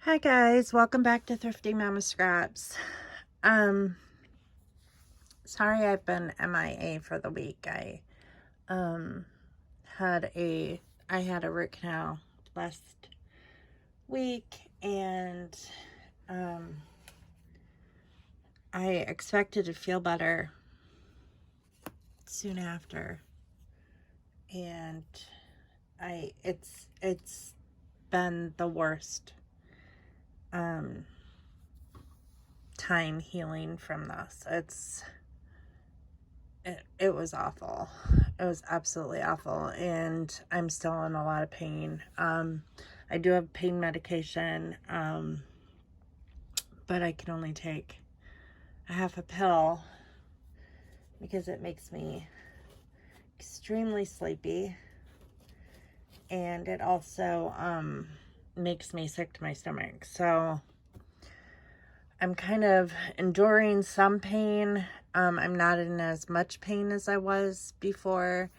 Hi guys, welcome back to Thrifty Mama Scraps. Um, Sorry I've been MIA for the week. Um had a I had a root canal last week, and I expected to feel better soon after, and it's been the worst time healing from this. It was awful. It was absolutely awful, and I'm still in a lot of pain. I do have pain medication, but I can only take a half a pill because it makes me extremely sleepy, and it also makes me sick to my stomach. So I'm kind of enduring some pain. I'm not in as much pain as I was before.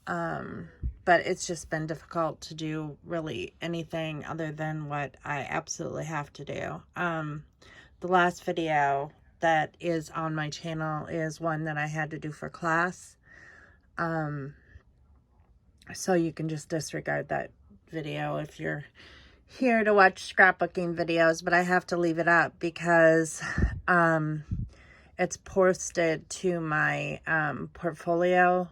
But it's just been difficult to do really anything other than what I absolutely have to do. The last video that is on my channel is one that I had to do for class. So you can just disregard that video if you're here to watch scrapbooking videos, but I have to leave it up because it's posted to my portfolio,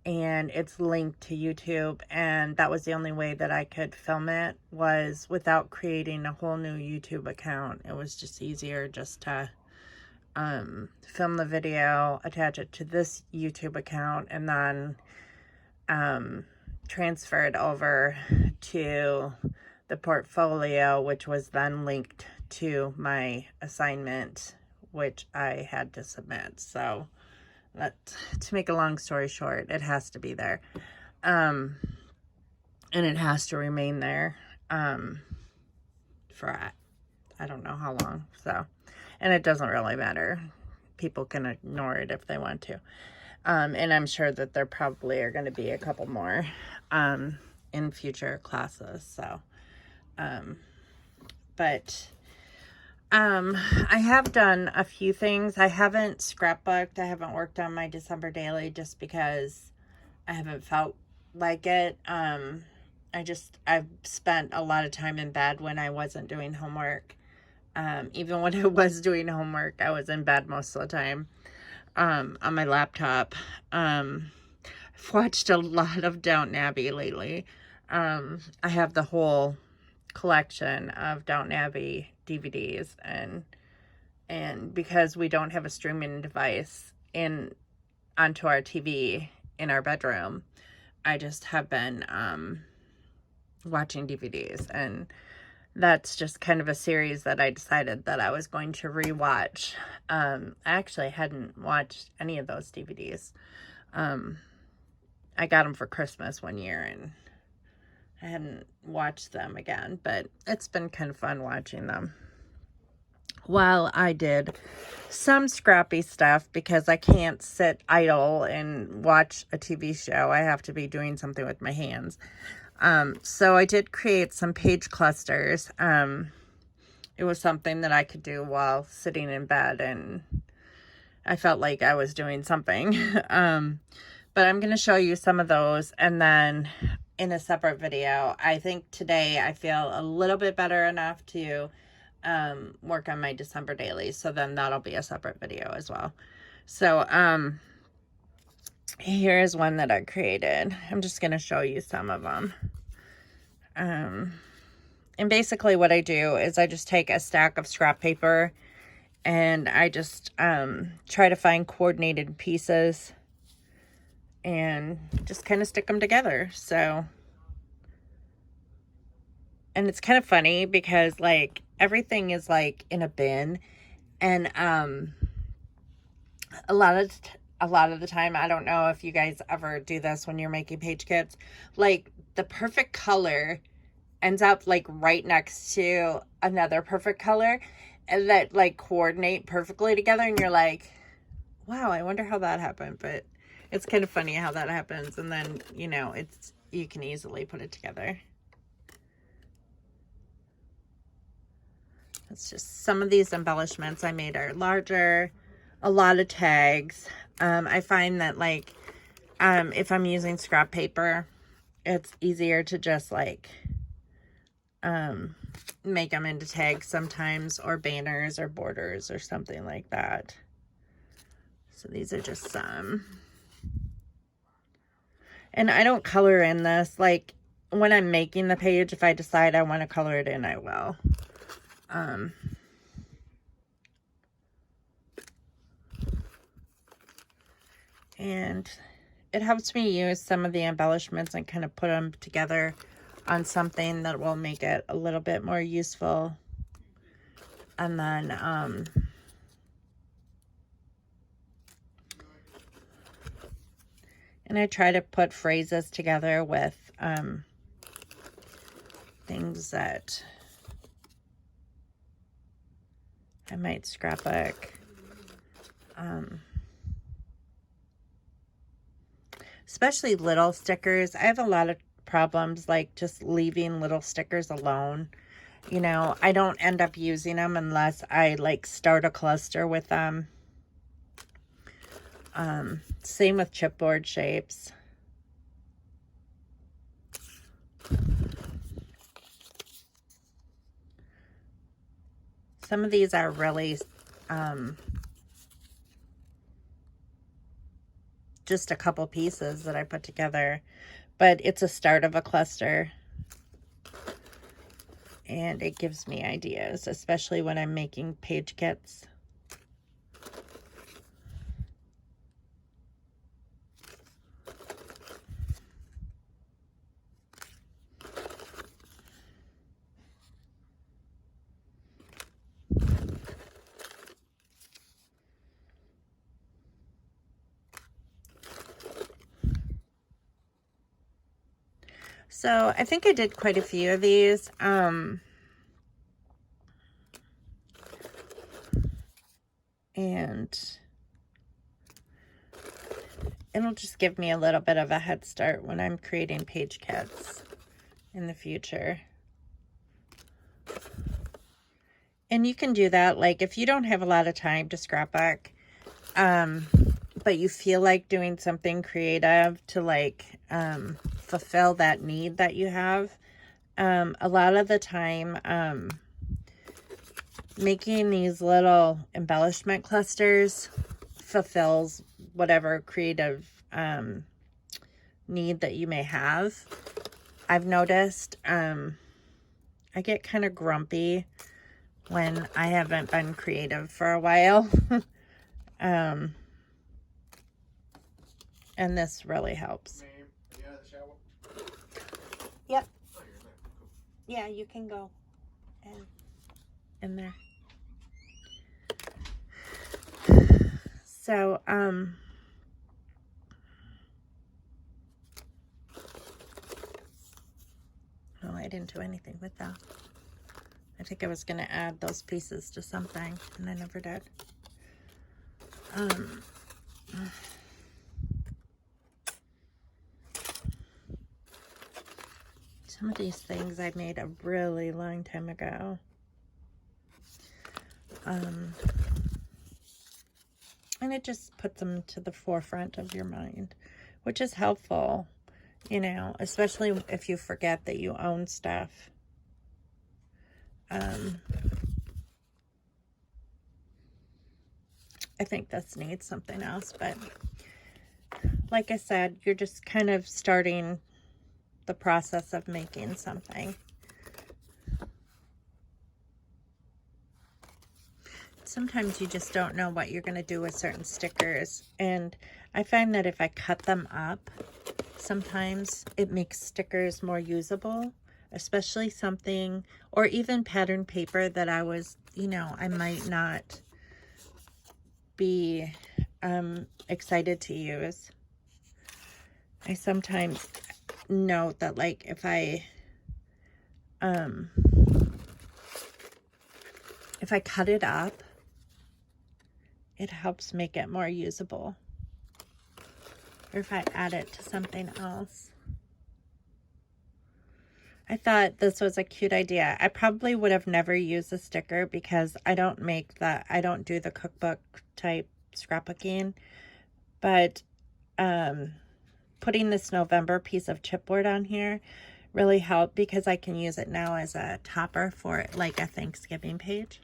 and it's linked to YouTube, and that was the only way that I could film it, was without creating a whole new YouTube account. It was just easier just to film the video, attach it to this YouTube account, and then transfer it over to the portfolio, which was then linked to my assignment, which I had to submit. So to make a long story short, it has to be there. And it has to remain there for I don't know how long. So, and it doesn't really matter. People can ignore it if they want to. And I'm sure that there probably are going to be a couple more in future classes. So, but I have done a few things. I haven't scrapbooked. I haven't worked on my December daily just because I haven't felt like it. I've spent a lot of time in bed when I wasn't doing homework. Even when I was doing homework, I was in bed most of the time, on my laptop. I've watched a lot of Downton Abbey lately. I have the whole collection of Downton Abbey DVDs, and because we don't have a streaming device onto our TV in our bedroom, I just have been watching DVDs, and that's just kind of a series that I decided that I was going to rewatch. I actually hadn't watched any of those DVDs. I got them for Christmas one year, and I hadn't watched them again, but it's been kind of fun watching them. While I did some scrappy stuff, because I can't sit idle and watch a TV show. I have to be doing something with my hands. So I did create some page clusters. It was something that I could do while sitting in bed, and I felt like I was doing something. But I'm going to show you some of those, and then in a separate video. I think today I feel a little bit better enough to work on my December daily, so then that'll be a separate video as well. So here's one that I created. I'm just going to show you some of them. And basically what I do is I just take a stack of scrap paper, and I just try to find coordinated pieces and just kind of stick them together. So, and it's kind of funny because like everything is like in a bin, and a lot of the time, I don't know if you guys ever do this when you're making page kits, like the perfect color ends up like right next to another perfect color, and that like coordinate perfectly together, and you're like, wow, I wonder how that happened. But it's kind of funny how that happens, and then you know, you can easily put it together. It's just some of these embellishments I made are larger, a lot of tags. I find that like, if I'm using scrap paper, it's easier to just like, make them into tags sometimes, or banners or borders or something like that. So these are just some. And I don't color in this. Like when I'm making the page, if I decide I want to color it in, I will. And it helps me use some of the embellishments and kind of put them together on something that will make it a little bit more useful. And then, and I try to put phrases together with, things that I might scrapbook. Especially little stickers. I have a lot of problems like just leaving little stickers alone. You know, I don't end up using them unless I like start a cluster with them. Same with chipboard shapes. Some of these are really just a couple pieces that I put together, but it's a start of a cluster. And it gives me ideas, especially when I'm making page kits. So I think I did quite a few of these. And it'll just give me a little bit of a head start when I'm creating page kits in the future. And you can do that, like if you don't have a lot of time to scrapbook, but you feel like doing something creative to like fulfill that need that you have. A lot of the time, making these little embellishment clusters fulfills whatever creative need that you may have. I've noticed I get kind of grumpy when I haven't been creative for a while. And this really helps. Yep. Yeah, you can go in there. So, oh, I didn't do anything with that. I think I was going to add those pieces to something, and I never did. Some of these things I made a really long time ago. And it just puts them to the forefront of your mind, which is helpful, you know, especially if you forget that you own stuff. I think this needs something else, but like I said, you're just kind of starting the process of making something. Sometimes you just don't know what you're going to do with certain stickers, and I find that if I cut them up, sometimes it makes stickers more usable, especially something, or even pattern paper that I was, you know, I might not be excited to use. I sometimes note that like if I cut it up, it helps make it more usable. Or if I add it to something else. I thought this was a cute idea. I probably would have never used a sticker because I don't do the cookbook type scrapbooking, but putting this November piece of chipboard on here really helped because I can use it now as a topper for like a Thanksgiving page.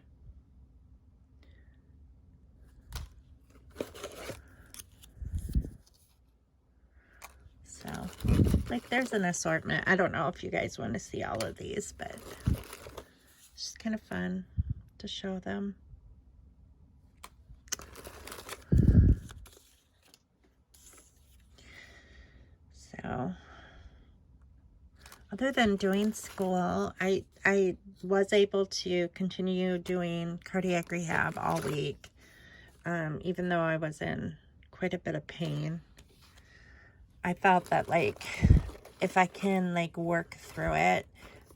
So, like, there's an assortment. I don't know if you guys want to see all of these, but it's just kind of fun to show them. So, other than doing school, I was able to continue doing cardiac rehab all week, even though I was in quite a bit of pain. I felt that, like, if I can, like, work through it,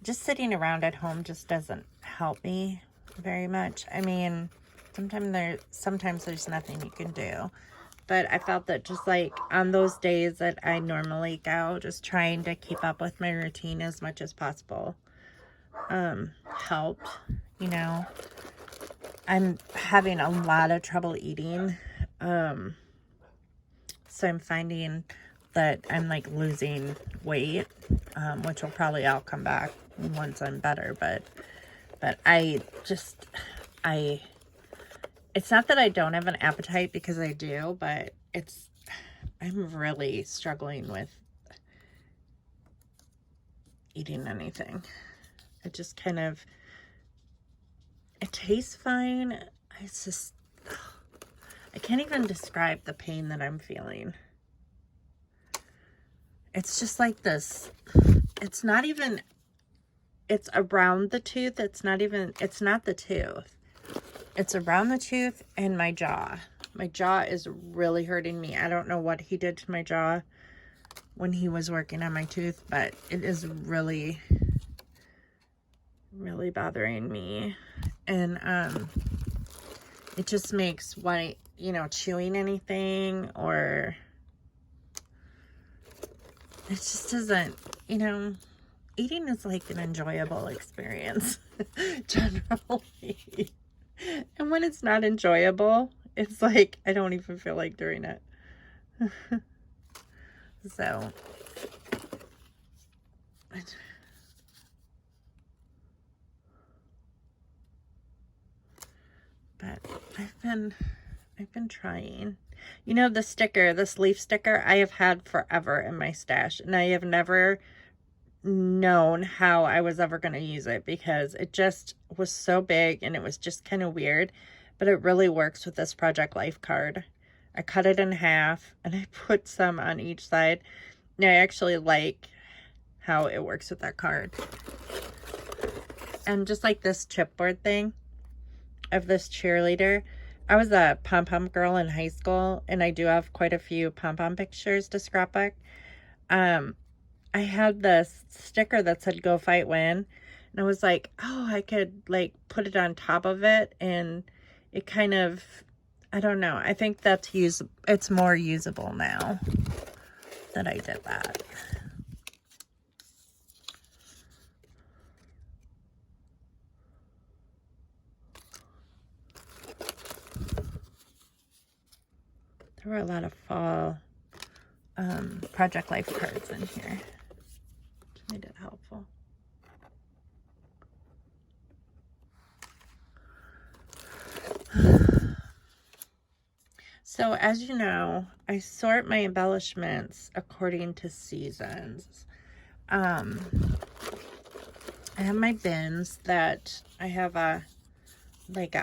just sitting around at home just doesn't help me very much. I mean, sometimes there's nothing you can do. But I felt that just, like, on those days that I normally go, just trying to keep up with my routine as much as possible, helped, you know. I'm having a lot of trouble eating, so I'm finding that I'm, like, losing weight, which will probably all come back once I'm better, but it's not that I don't have an appetite, because I do, but I'm really struggling with eating anything. It just kind of, it tastes fine. It's just, I can't even describe the pain that I'm feeling. It's just like this, it's not even, it's around the tooth. It's not the tooth. It's around the tooth and my jaw. My jaw is really hurting me. I don't know what he did to my jaw when he was working on my tooth, but it is really, really bothering me. And it just makes chewing anything, or it just doesn't, eating is like an enjoyable experience generally. And when it's not enjoyable, it's like I don't even feel like doing it. So but I've been trying. This leaf sticker I have had forever in my stash, and I have never known how I was ever going to use it, because it just was so big and it was just kind of weird. But it really works with this Project Life card. I cut it in half and I put some on each side. And I actually like how it works with that card. And just like this chipboard thing of this cheerleader, I was a pom-pom girl in high school, and I do have quite a few pom-pom pictures to scrapbook. I had this sticker that said "Go Fight Win," and I was like, oh, I could like put it on top of it, and it kind of, I don't know, I think it's more usable now that I did that. There were a lot of fall Project Life cards in here, which made it helpful. So as you know, I sort my embellishments according to seasons. I have my bins that I have a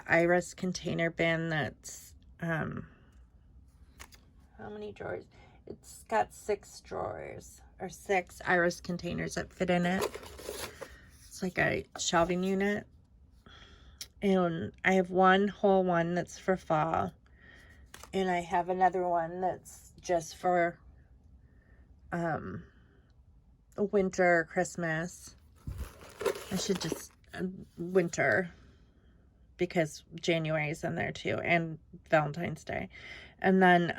iris container bin that's how many drawers? It's got 6 drawers, or 6 iris containers that fit in it. It's like a shelving unit. And I have one whole one that's for fall. And I have another one that's just for winter, Christmas. I should just winter, because January is in there too, and Valentine's Day. And then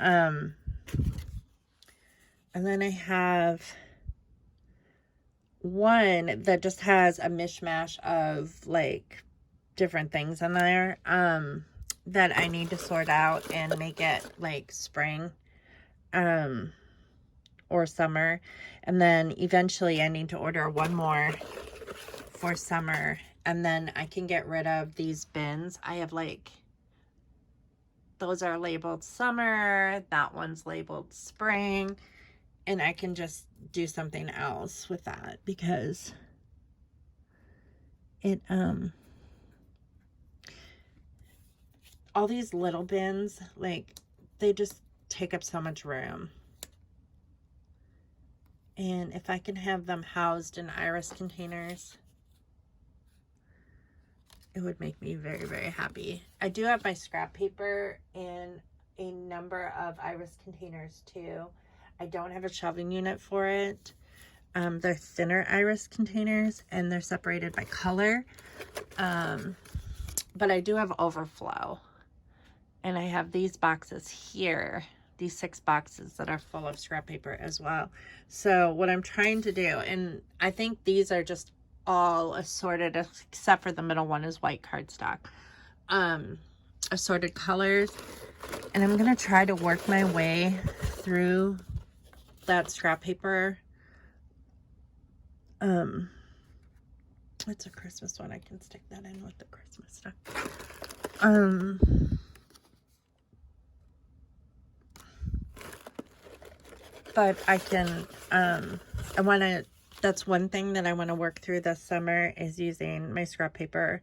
I have one that just has a mishmash of like different things in there that I need to sort out and make it like spring or summer. And then eventually I need to order one more for summer, and then I can get rid of these bins. I have like, those are labeled summer, that one's labeled spring, and I can just do something else with that because it all these little bins, like, they just take up so much room. And if I can have them housed in iris containers, it would make me very, very happy. I do have my scrap paper in a number of iris containers too. I don't have a shelving unit for it. They're thinner iris containers and they're separated by color. But I do have overflow. And I have these boxes here, these 6 boxes that are full of scrap paper as well. So what I'm trying to do, and I think these are just all assorted, except for the middle one is white cardstock. Assorted colors. And I'm going to try to work my way through that scrap paper. It's a Christmas one. I can stick that in with the Christmas stuff. But I can, I want to, that's one thing that I want to work through this summer is using my scrap paper.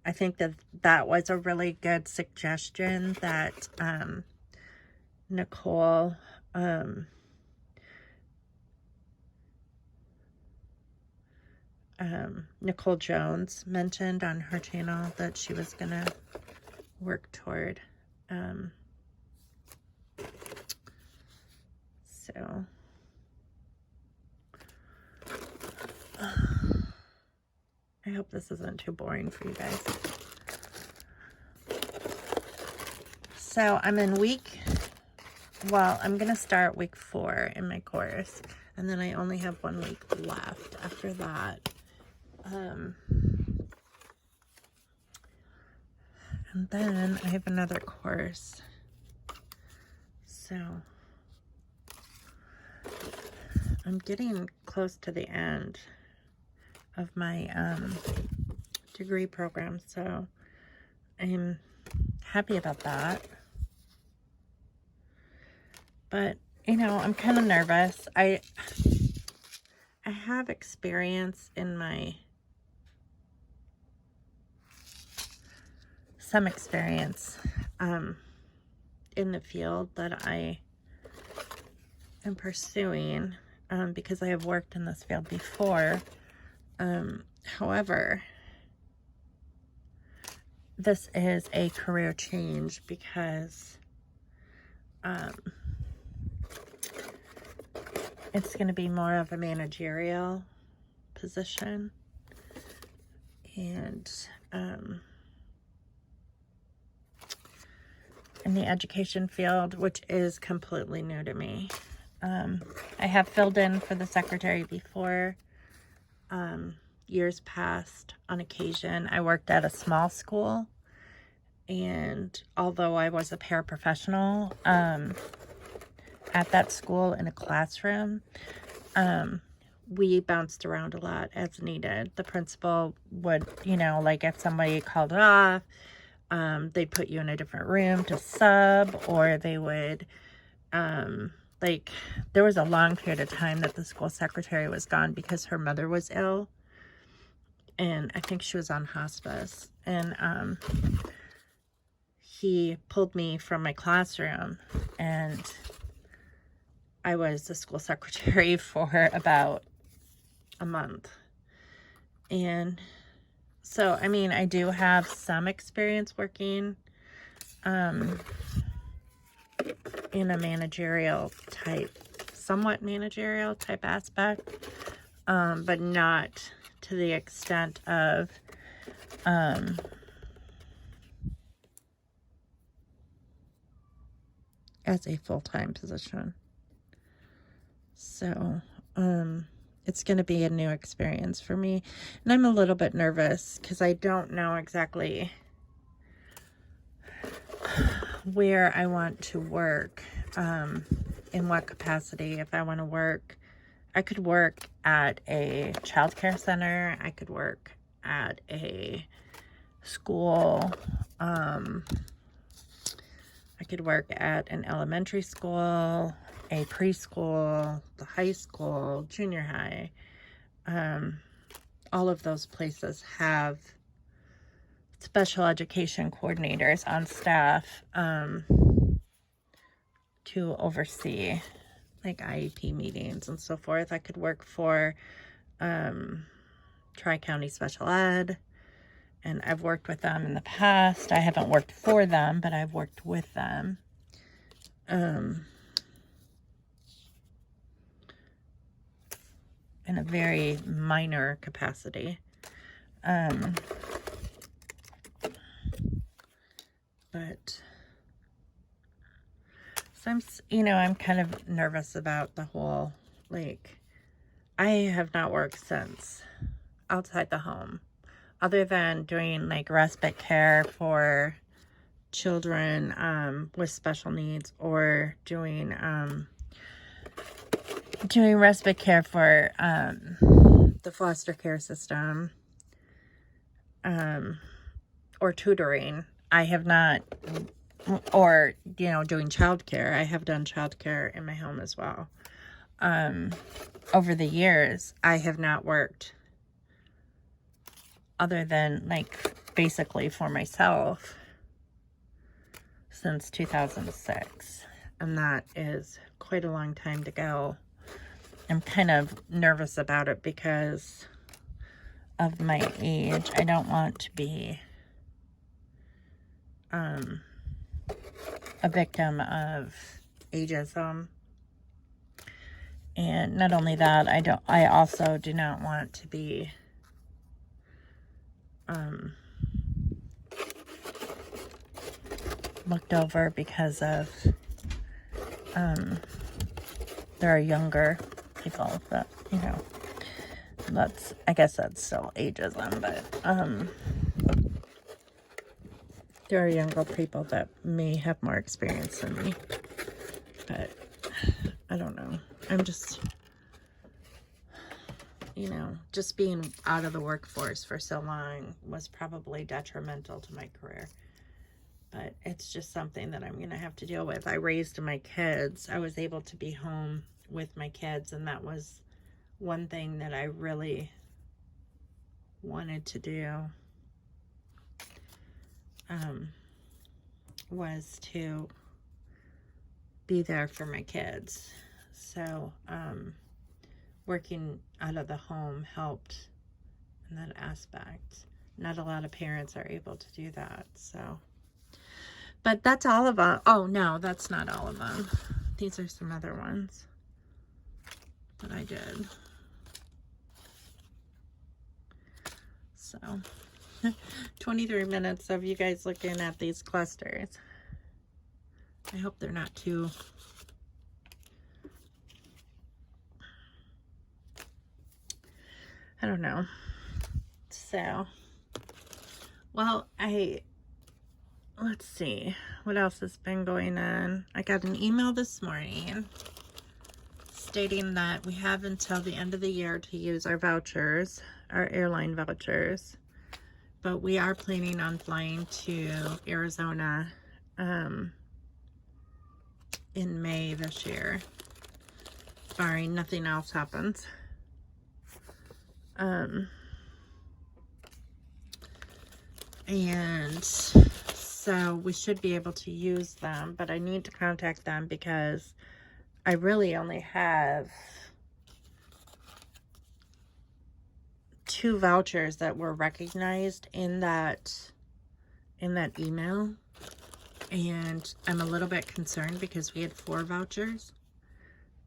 I think that that was a really good suggestion that Nicole Nicole Jones mentioned on her channel that she was gonna work toward. So I hope this isn't too boring for you guys. So I'm in I'm gonna start week 4 in my course, and then I only have 1 week left after that. And then I have another course. So I'm getting close to the end of my degree program, so I'm happy about that. But, you know, I'm kind of nervous. I have experience in some experience in the field that I am pursuing because I have worked in this field before. However, this is a career change because it's going to be more of a managerial position, and in the education field, which is completely new to me. I have filled in for the secretary before, years past on occasion. I worked at a small school, and although I was a paraprofessional at that school in a classroom, we bounced around a lot as needed. The principal would, you know, like if somebody called off, they'd put you in a different room to sub, or they would, like, there was a long period of time that the school secretary was gone because her mother was ill, and I think she was on hospice, and he pulled me from my classroom, and I was the school secretary for about a month. And so, I mean, I do have some experience working in a managerial type, somewhat managerial type aspect, but not to the extent of as a full-time position. So it's going to be a new experience for me. And I'm a little bit nervous because I don't know exactly where I want to work, in what capacity. If I want to work, I could work at a childcare center. I could work at a school. I could work at an elementary school, a preschool, the high school, junior high. All of those places have special education coordinators on staff to oversee like IEP meetings and so forth. I could work for Tri-County Special Ed, and I've worked with them in the past. I haven't worked for them, but I've worked with them. In a very minor capacity. But so I'm kind of nervous about the whole, like, I have not worked since outside the home, other than doing like respite care for children with special needs, or doing respite care for the foster care system, or tutoring. I have not, or doing childcare. I have done childcare in my home as well. Over the years, I have not worked other than like basically for myself since 2006, and that is quite a long time to go. I'm kind of nervous about it because of my age. I don't want to be a victim of ageism. And not only that, I also do not want to be looked over because of there are younger people that, I guess that's still ageism, but there are younger people that may have more experience than me, but I don't know. I'm just, just being out of the workforce for so long was probably detrimental to my career. But it's just something that I'm going to have to deal with. I raised my kids. I was able to be home with my kids, and that was one thing that I really wanted to do, was to be there for my kids. So working out of the home helped in that aspect. Not a lot of parents are able to do that, so. But that's all of them. Oh, no, that's not all of them. These are some other ones that I did. So, 23 minutes of you guys looking at these clusters. I hope they're not too... I don't know. So, well, let's see, what else has been going on? I got an email this morning stating that we have until the end of the year to use our vouchers, our airline vouchers, but we are planning on flying to Arizona in May this year, barring nothing else happens. And so we should be able to use them, but I need to contact them because I really only have 2 vouchers that were recognized in that email, and I'm a little bit concerned because we had 4 vouchers,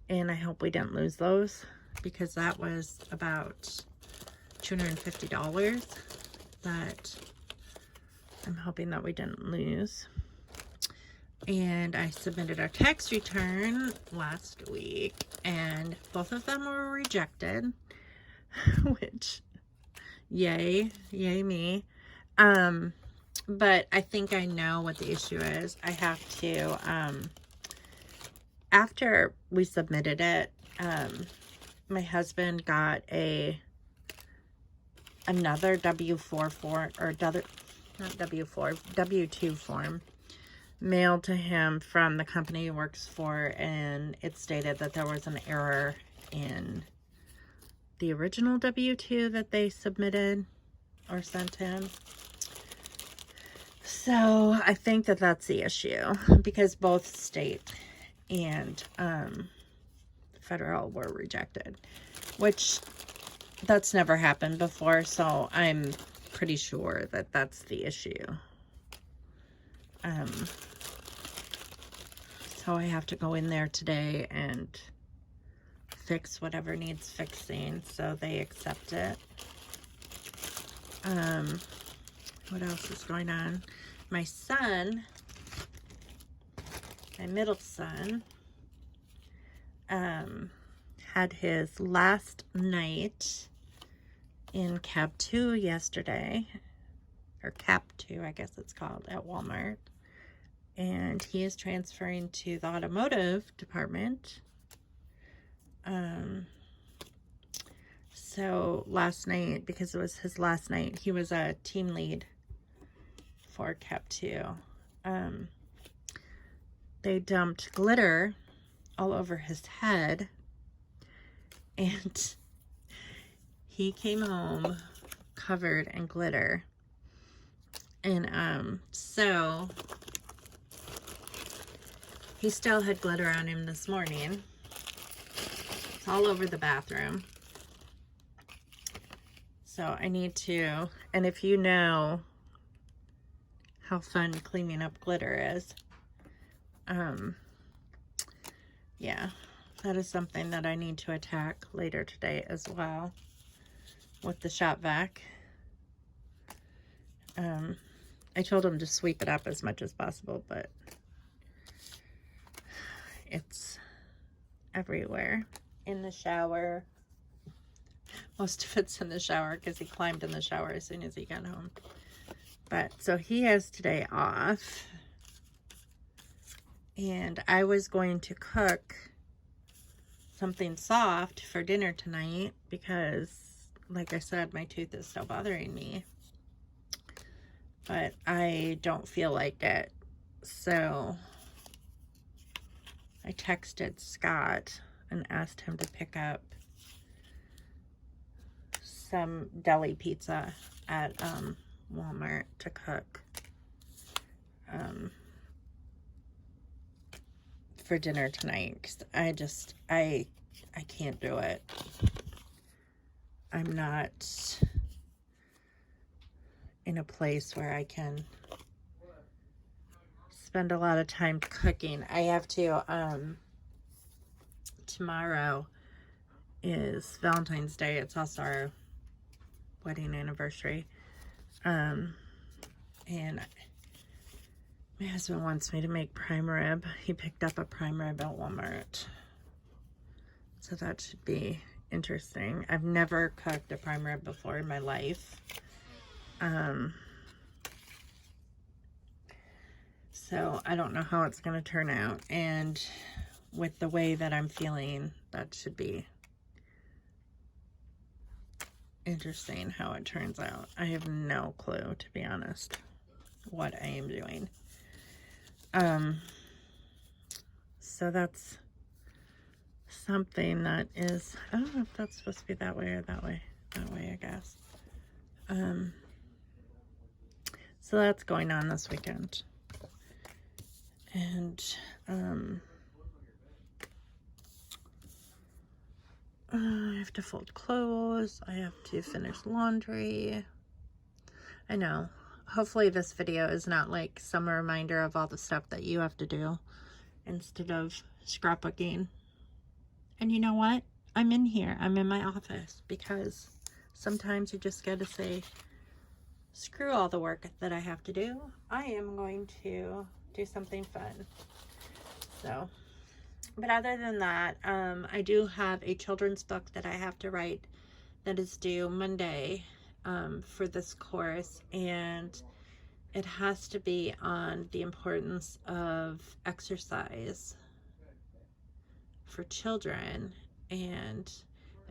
and I hope we didn't lose those, because that was about $250 that I'm hoping that we didn't lose. And I submitted our tax return last week, and both of them were rejected. which, yay me. But I think I know what the issue is. I have to, after we submitted it, my husband got another W-4 form, or not W-4, W-2 form mailed to him from the company he works for, and it stated that there was an error in the original W-2 that they submitted or sent him. So I think that that's the issue, because both state and federal were rejected, which that's never happened before, so I'm pretty sure that that's the issue. So I have to go in there today and fix whatever needs fixing so they accept it. What else is going on? My son, my middle son, had his last night in Cab 2 yesterday, or Cap 2, I guess it's called, at Walmart. And he is transferring to the automotive department. So last night, because it was his last night, he was a team lead for Cap 2. They dumped glitter all over his head, and he came home covered in glitter. And so he still had glitter on him this morning. It's all over the bathroom. So I need to, and if you know how fun cleaning up glitter is, yeah, that is something that I need to attack later today as well with the shop vac. I told him to sweep it up as much as possible, but it's everywhere. In the shower. Most of it's in the shower because he climbed in the shower as soon as he got home. But so he has today off. And I was going to cook something soft for dinner tonight because, like I said, my tooth is still bothering me. But I don't feel like it. So I texted Scott and asked him to pick up some deli pizza at Walmart to cook for dinner tonight, because I can't do it. I'm not in a place where I can spend a lot of time cooking. I have to, tomorrow is Valentine's Day. It's also our wedding anniversary. And my husband wants me to make prime rib. He picked up a prime rib at Walmart. So that should be interesting. I've never cooked a prime rib before in my life. So I don't know how it's going to turn out. And with the way that I'm feeling, that should be interesting how it turns out. I have no clue, to be honest, what I am doing. So that's something that is, I don't know if that's supposed to be that way or that way. That way, I guess. So that's going on this weekend. And, I have to fold clothes. I have to finish laundry. I know. Hopefully this video is not like some reminder of all the stuff that you have to do instead of scrapbooking. And you know what? I'm in here. I'm in my office because sometimes you just got to say, screw all the work that I have to do. I am going to do something fun. So, but other than that, I do have a children's book that I have to write that is due Monday for this course, and it has to be on the importance of exercise for children, and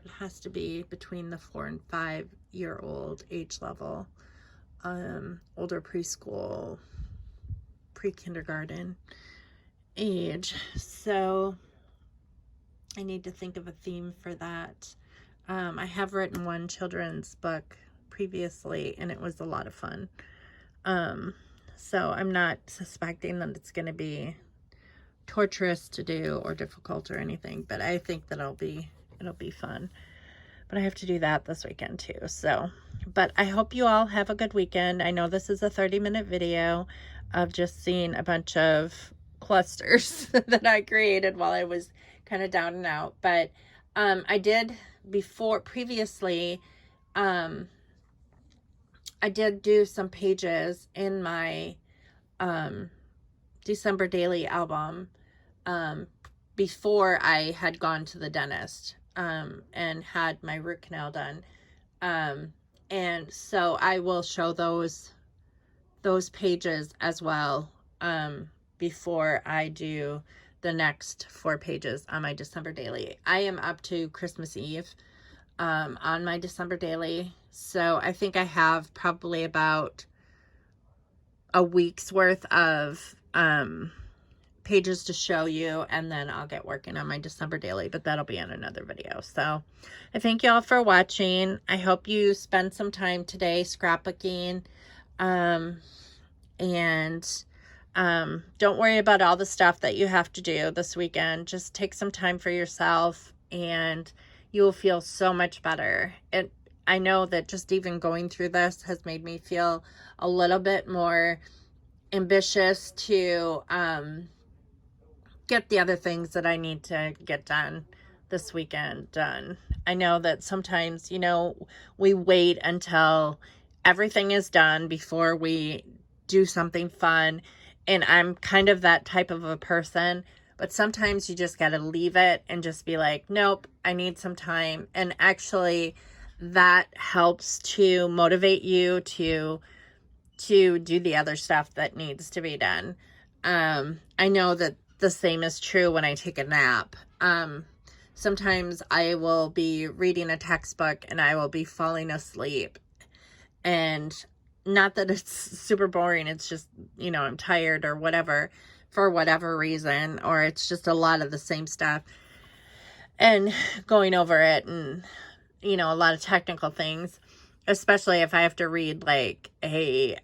it has to be between the 4 and 5-year-old age level, older preschool, pre-kindergarten age. So I need to think of a theme for that. I have written one children's book previously, and it was a lot of fun. So I'm not suspecting that it's going to be torturous to do or difficult or anything, but I think that it'll be fun. But I have to do that this weekend too. So, but I hope you all have a good weekend. I know this is a 30-minute video of just seeing a bunch of clusters that I created while I was kind of down and out. But I did previously, I did do some pages in my December daily album before I had gone to the dentist and had my root canal done. And so I will show those pages as well before I do the next 4 pages on my December daily. I am up to Christmas Eve on my December daily. So I think I have probably about a week's worth of pages to show you, and then I'll get working on my December daily, but that'll be in another video. So I thank you all for watching. I hope you spend some time today scrapbooking, and don't worry about all the stuff that you have to do this weekend. Just take some time for yourself and you will feel so much better. I know that just even going through this has made me feel a little bit more ambitious to get the other things that I need to get done this weekend done. I know that sometimes, we wait until everything is done before we do something fun. And I'm kind of that type of a person, but sometimes you just got to leave it and just be like, nope, I need some time. And actually that helps to motivate you to do the other stuff that needs to be done. I know that the same is true when I take a nap. Sometimes I will be reading a textbook and I will be falling asleep, and not that it's super boring. It's just, I'm tired or whatever for whatever reason, or it's just a lot of the same stuff and going over it and, a lot of technical things, especially if I have to read like a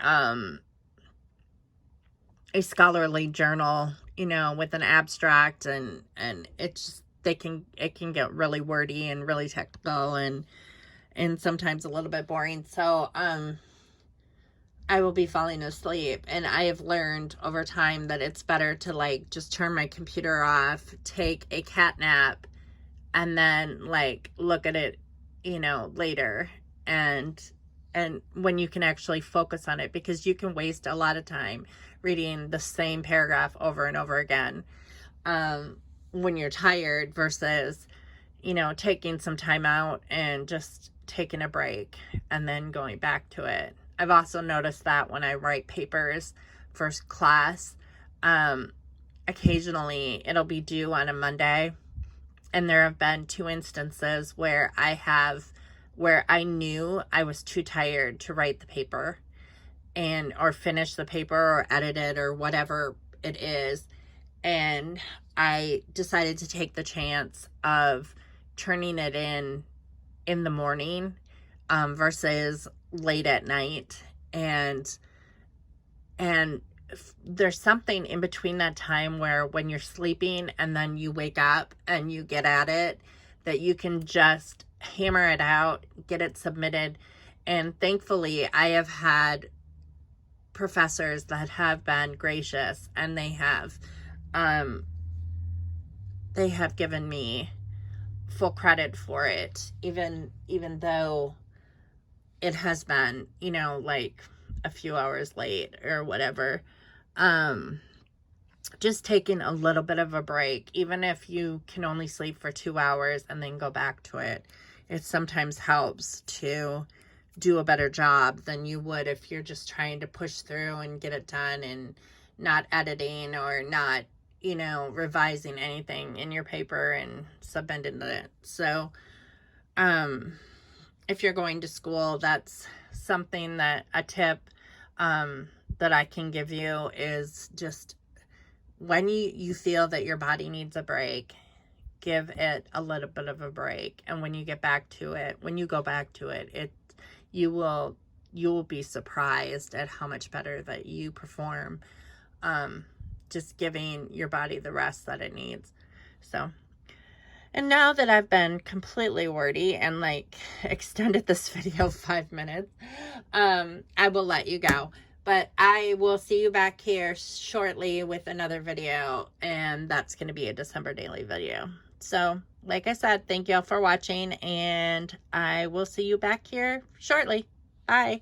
scholarly journal, with an abstract, and it's it can get really wordy and really technical and sometimes a little bit boring. So I will be falling asleep, and I have learned over time that it's better to just turn my computer off, take a cat nap, and then look at it, later, and when you can actually focus on it, because you can waste a lot of time reading the same paragraph over and over again when you're tired versus, taking some time out and just taking a break and then going back to it. I've also noticed that when I write papers for class, occasionally it'll be due on a Monday, and there have been 2 instances where I knew I was too tired to write the paper or finish the paper or edit it or whatever it is, and I decided to take the chance of turning it in the morning versus late at night, and there's something in between that time where when you're sleeping and then you wake up and you get at it, that you can just hammer it out, get it submitted. And thankfully I have had professors that have been gracious, and they have given me full credit for it, even though it has been, a few hours late or whatever. Just taking a little bit of a break, even if you can only sleep for 2 hours and then go back to it, it sometimes helps to do a better job than you would if you're just trying to push through and get it done and not editing or not, you know, revising anything in your paper and submitting it. So, if you're going to school, that's something that a tip, that I can give you is just when you feel that your body needs a break, give it a little bit of a break. And when you get back to it, when you go back to it, you will be surprised at how much better that you perform, just giving your body the rest that it needs. So, and now that I've been completely wordy and like extended this video 5 minutes, I will let you go. But I will see you back here shortly with another video, and that's going to be a December daily video. So, like I said, thank y'all for watching, and I will see you back here shortly. Bye.